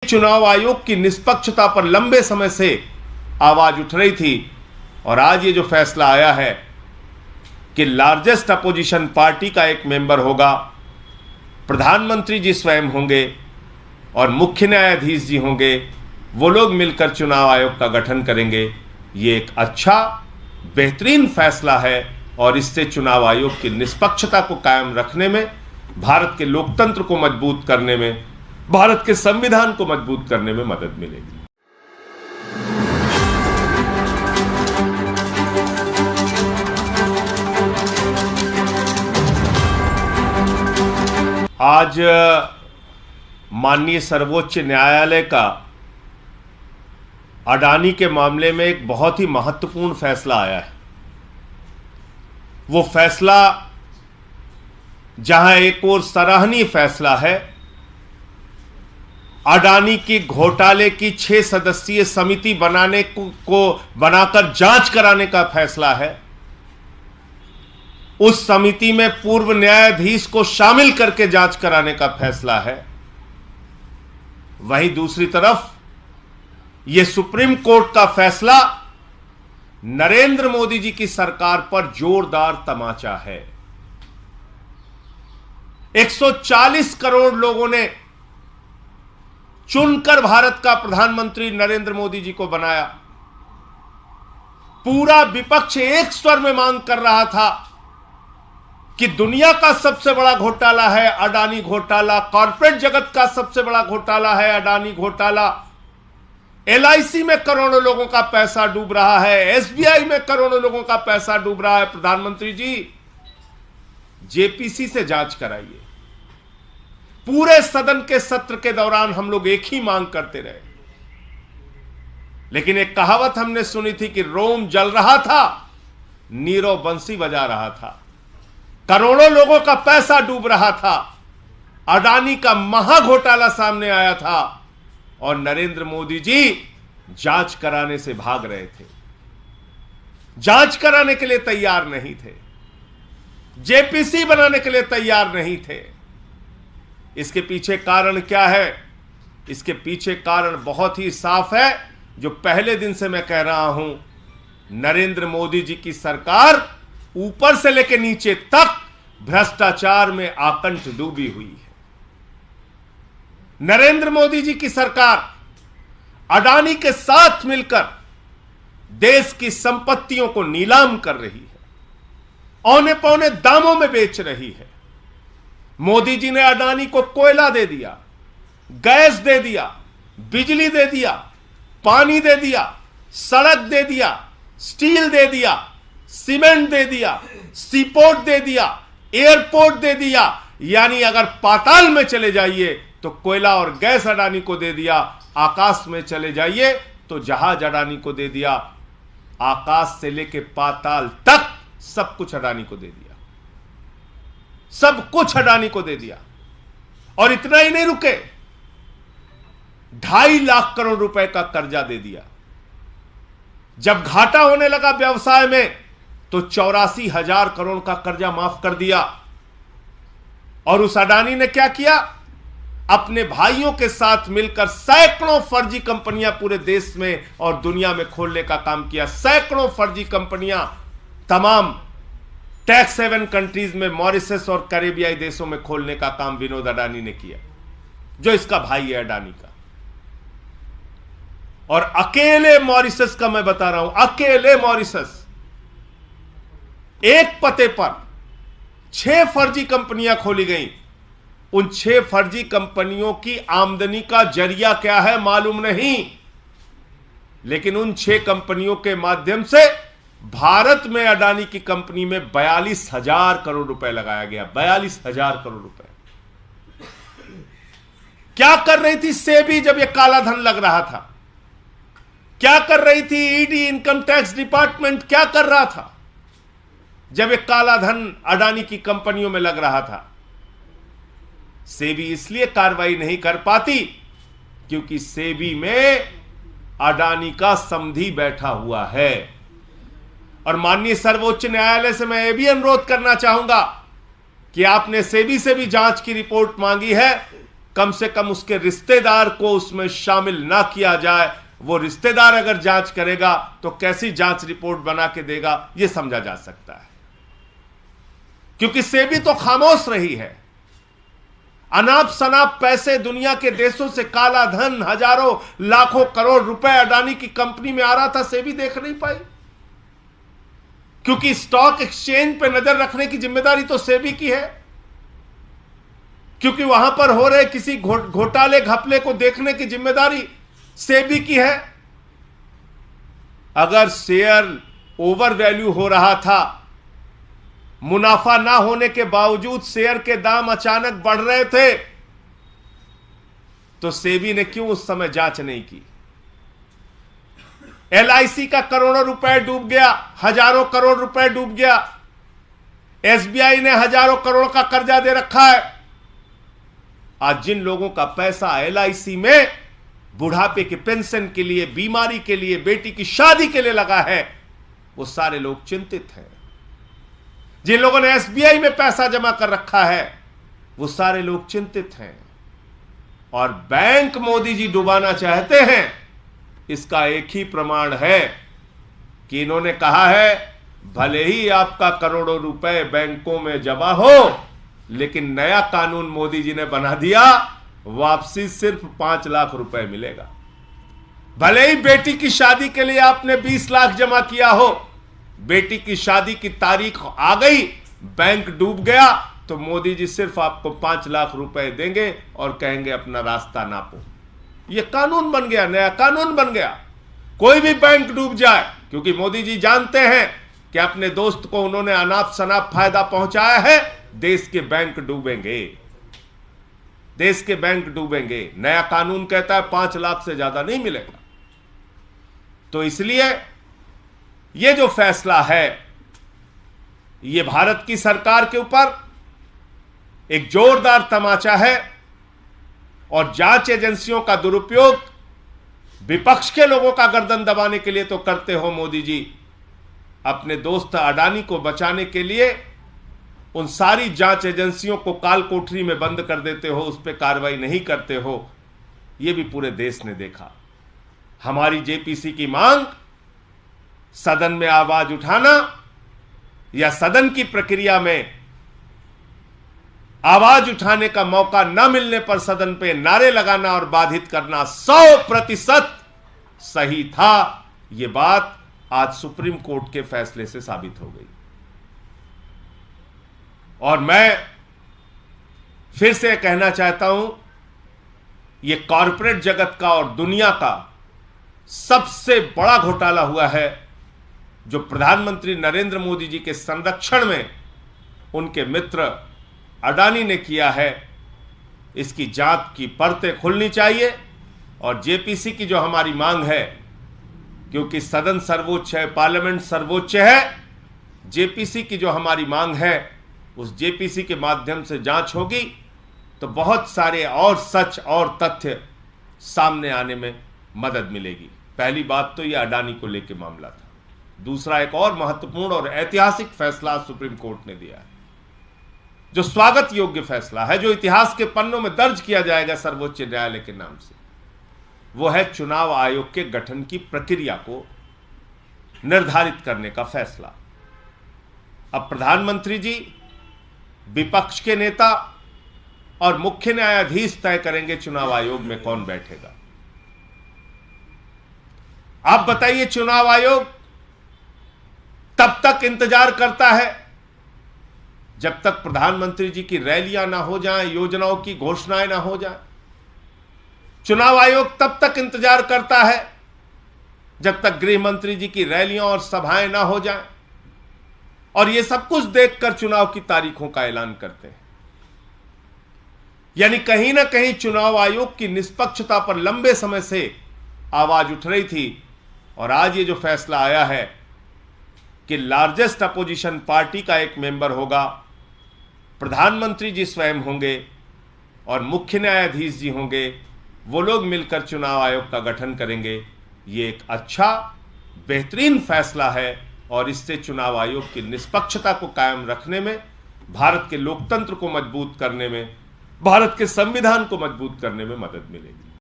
चुनाव आयोग की निष्पक्षता पर लंबे समय से आवाज उठ रही थी और आज ये जो फैसला आया है कि लार्जेस्ट अपोजिशन पार्टी का एक मेंबर होगा, प्रधानमंत्री जी स्वयं होंगे और मुख्य न्यायाधीश जी होंगे, वो लोग मिलकर चुनाव आयोग का गठन करेंगे। ये एक अच्छा बेहतरीन फैसला है और इससे चुनाव आयोग की निष्पक्षता को कायम रखने में, भारत के लोकतंत्र को मजबूत करने में, भारत के संविधान को मजबूत करने में मदद मिलेगी। आज माननीय सर्वोच्च न्यायालय का अडानी के मामले में एक बहुत ही महत्वपूर्ण फैसला आया है। वो फैसला जहां एक और सराहनीय फैसला है, अडानी की घोटाले की 6 सदस्यीय समिति बनाकर जांच कराने का फैसला है। उस समिति में पूर्व न्यायाधीश को शामिल करके जांच कराने का फैसला है। वहीं दूसरी तरफ यह सुप्रीम कोर्ट का फैसला नरेंद्र मोदी जी की सरकार पर जोरदार तमाचा है। 140 करोड़ लोगों ने चुनकर भारत का प्रधानमंत्री नरेंद्र मोदी जी को बनाया। पूरा विपक्ष एक स्वर में मांग कर रहा था कि दुनिया का सबसे बड़ा घोटाला है अडानी घोटाला, कॉर्पोरेट जगत का सबसे बड़ा घोटाला है अडानी घोटाला। LIC में करोड़ों लोगों का पैसा डूब रहा है, SBI में करोड़ों लोगों का पैसा डूब रहा है। प्रधानमंत्री जी, JPC से जांच कराइए। पूरे सदन के सत्र के दौरान हम लोग एक ही मांग करते रहे, लेकिन एक कहावत हमने सुनी थी कि रोम जल रहा था, नीरव बंसी बजा रहा था। करोड़ों लोगों का पैसा डूब रहा था, अडानी का महाघोटाला सामने आया था और नरेंद्र मोदी जी जांच कराने से भाग रहे थे, जांच कराने के लिए तैयार नहीं थे, JPC बनाने के लिए तैयार नहीं थे। इसके पीछे कारण क्या है? इसके पीछे कारण बहुत ही साफ है, जो पहले दिन से मैं कह रहा हूं, नरेंद्र मोदी जी की सरकार ऊपर से लेकर नीचे तक भ्रष्टाचार में आकंठ डूबी हुई है। नरेंद्र मोदी जी की सरकार अडानी के साथ मिलकर देश की संपत्तियों को नीलाम कर रही है, औने पौने दामों में बेच रही है। मोदी जी ने अडानी को कोयला दे दिया, गैस दे दिया, बिजली दे दिया, पानी दे दिया, सड़क दे दिया, स्टील दे दिया, सीमेंट दे दिया, सीपोर्ट दे दिया, एयरपोर्ट दे दिया। यानी अगर पाताल में चले जाइए तो कोयला और गैस अडानी को दे दिया, आकाश में चले जाइए तो जहाज अडानी को दे दिया, आकाश से लेके पाताल तक सब कुछ अडानी को दे दिया, सब कुछ अडानी को दे दिया। और इतना ही नहीं रुके, 2.5 लाख करोड़ रुपए का कर्जा दे दिया। जब घाटा होने लगा व्यवसाय में तो 84,000 करोड़ का कर्जा माफ कर दिया। और उस अडानी ने क्या किया? अपने भाइयों के साथ मिलकर सैकड़ों फर्जी कंपनियां पूरे देश में और दुनिया में खोलने का काम किया। सैकड़ों फर्जी कंपनियां तमाम टैक्स हेवन कंट्रीज में, मॉरिशस और कैरेबियाई देशों में खोलने का काम विनोद अडानी ने किया, जो इसका भाई है अडानी का। और अकेले मॉरिशस का मैं बता रहा हूं, अकेले मॉरिशस एक पते पर 6 फर्जी कंपनियां खोली गई। उन 6 फर्जी कंपनियों की आमदनी का जरिया क्या है मालूम नहीं, लेकिन उन 6 कंपनियों के माध्यम से भारत में अडानी की कंपनी में 42,000 करोड़ रुपए लगाया गया। 42,000 करोड़ रुपए। क्या कर रही थी सेबी जब यह काला धन लग रहा था? क्या कर रही थी ईडी, इनकम टैक्स डिपार्टमेंट क्या कर रहा था जब यह काला धन अडानी की कंपनियों में लग रहा था? सेबी इसलिए कार्रवाई नहीं कर पाती क्योंकि सेबी में अडानी का समधी बैठा हुआ है। और माननीय सर्वोच्च न्यायालय से मैं यह भी अनुरोध करना चाहूंगा कि आपने सेबी से भी जांच की रिपोर्ट मांगी है, कम से कम उसके रिश्तेदार को उसमें शामिल ना किया जाए। वो रिश्तेदार अगर जांच करेगा तो कैसी जांच रिपोर्ट बना के देगा, यह समझा जा सकता है। क्योंकि सेबी तो खामोश रही है। अनाप शनाप पैसे दुनिया के देशों से काला धन हजारों लाखों करोड़ रुपए अडानी की कंपनी में आ रहा था, सेबी देख नहीं पाई। क्योंकि स्टॉक एक्सचेंज पे नजर रखने की जिम्मेदारी तो सेबी की है, क्योंकि वहां पर हो रहे किसी घोटाले घपले को देखने की जिम्मेदारी सेबी की है। अगर शेयर ओवर वैल्यू हो रहा था, मुनाफा ना होने के बावजूद शेयर के दाम अचानक बढ़ रहे थे, तो सेबी ने क्यों उस समय जांच नहीं की? एलआईसी का करोड़ों रुपए डूब गया, हजारों करोड़ रुपए डूब गया। एसबीआई ने हजारों करोड़ का कर्जा दे रखा है। आज जिन लोगों का पैसा एलआईसी में बुढ़ापे के पेंशन के लिए, बीमारी के लिए, बेटी की शादी के लिए लगा है, वो सारे लोग चिंतित हैं। जिन लोगों ने एसबीआई में पैसा जमा कर रखा है, वो सारे लोग चिंतित हैं। और बैंक मोदी जी डुबाना चाहते हैं, इसका एक ही प्रमाण है कि इन्होंने कहा है भले ही आपका करोड़ों रुपए बैंकों में जमा हो, लेकिन नया कानून मोदी जी ने बना दिया, वापसी सिर्फ 5 लाख रुपए मिलेगा। भले ही बेटी की शादी के लिए आपने 20 लाख जमा किया हो, बेटी की शादी की तारीख आ गई, बैंक डूब गया, तो मोदी जी सिर्फ आपको 5 लाख रुपए देंगे और कहेंगे अपना रास्ता नापो। यह कानून बन गया, नया कानून बन गया। कोई भी बैंक डूब जाए, क्योंकि मोदी जी जानते हैं कि अपने दोस्त को उन्होंने अनाप शनाप फायदा पहुंचाया है, देश के बैंक डूबेंगे, देश के बैंक डूबेंगे। नया कानून कहता है 5 लाख से ज्यादा नहीं मिलेगा। तो इसलिए यह जो फैसला है, यह भारत की सरकार के ऊपर एक जोरदार तमाचा है। और जांच एजेंसियों का दुरुपयोग विपक्ष के लोगों का गर्दन दबाने के लिए तो करते हो मोदी जी, अपने दोस्त अडानी को बचाने के लिए उन सारी जांच एजेंसियों को काल कोठरी में बंद कर देते हो, उस पर कार्रवाई नहीं करते हो। यह भी पूरे देश ने देखा। हमारी जेपीसी की मांग सदन में आवाज उठाना या सदन की प्रक्रिया में आवाज उठाने का मौका न मिलने पर सदन पे नारे लगाना और बाधित करना 100% सही था। यह बात आज सुप्रीम कोर्ट के फैसले से साबित हो गई। और मैं फिर से कहना चाहता हूं, यह कॉरपोरेट जगत का और दुनिया का सबसे बड़ा घोटाला हुआ है, जो प्रधानमंत्री नरेंद्र मोदी जी के संरक्षण में उनके मित्र अडानी ने किया है। इसकी जांच की परतें खुलनी चाहिए। और जेपीसी की जो हमारी मांग है, क्योंकि सदन सर्वोच्च है, पार्लियामेंट सर्वोच्च है, जेपीसी की जो हमारी मांग है, उस जेपीसी के माध्यम से जांच होगी तो बहुत सारे और सच और तथ्य सामने आने में मदद मिलेगी। पहली बात तो यह अडानी को लेकर मामला था। दूसरा, एक और महत्वपूर्ण और ऐतिहासिक फैसला सुप्रीम कोर्ट ने दिया है, जो स्वागत योग्य फैसला है, जो इतिहास के पन्नों में दर्ज किया जाएगा सर्वोच्च न्यायालय के नाम से। वो है चुनाव आयोग के गठन की प्रक्रिया को निर्धारित करने का फैसला। अब प्रधानमंत्री जी, विपक्ष के नेता और मुख्य न्यायाधीश तय करेंगे चुनाव आयोग में कौन बैठेगा। आप बताइए, चुनाव आयोग तब तक इंतजार करता है जब तक प्रधानमंत्री जी की रैलियां ना हो जाएं, योजनाओं की घोषणाएं ना हो जाएं। चुनाव आयोग तब तक इंतजार करता है जब तक गृह मंत्री जी की रैलियां और सभाएं ना हो जाएं। और यह सब कुछ देखकर चुनाव की तारीखों का ऐलान करते हैं। यानी कहीं ना कहीं चुनाव आयोग की निष्पक्षता पर लंबे समय से आवाज उठ रही थी। और आज ये जो फैसला आया है कि लार्जेस्ट अपोजिशन पार्टी का एक मेंबर होगा, प्रधानमंत्री जी स्वयं होंगे और मुख्य न्यायाधीश जी होंगे, वो लोग मिलकर चुनाव आयोग का गठन करेंगे। ये एक अच्छा बेहतरीन फैसला है और इससे चुनाव आयोग की निष्पक्षता को कायम रखने में, भारत के लोकतंत्र को मजबूत करने में भारत के संविधान को मजबूत करने में मदद मिलेगी।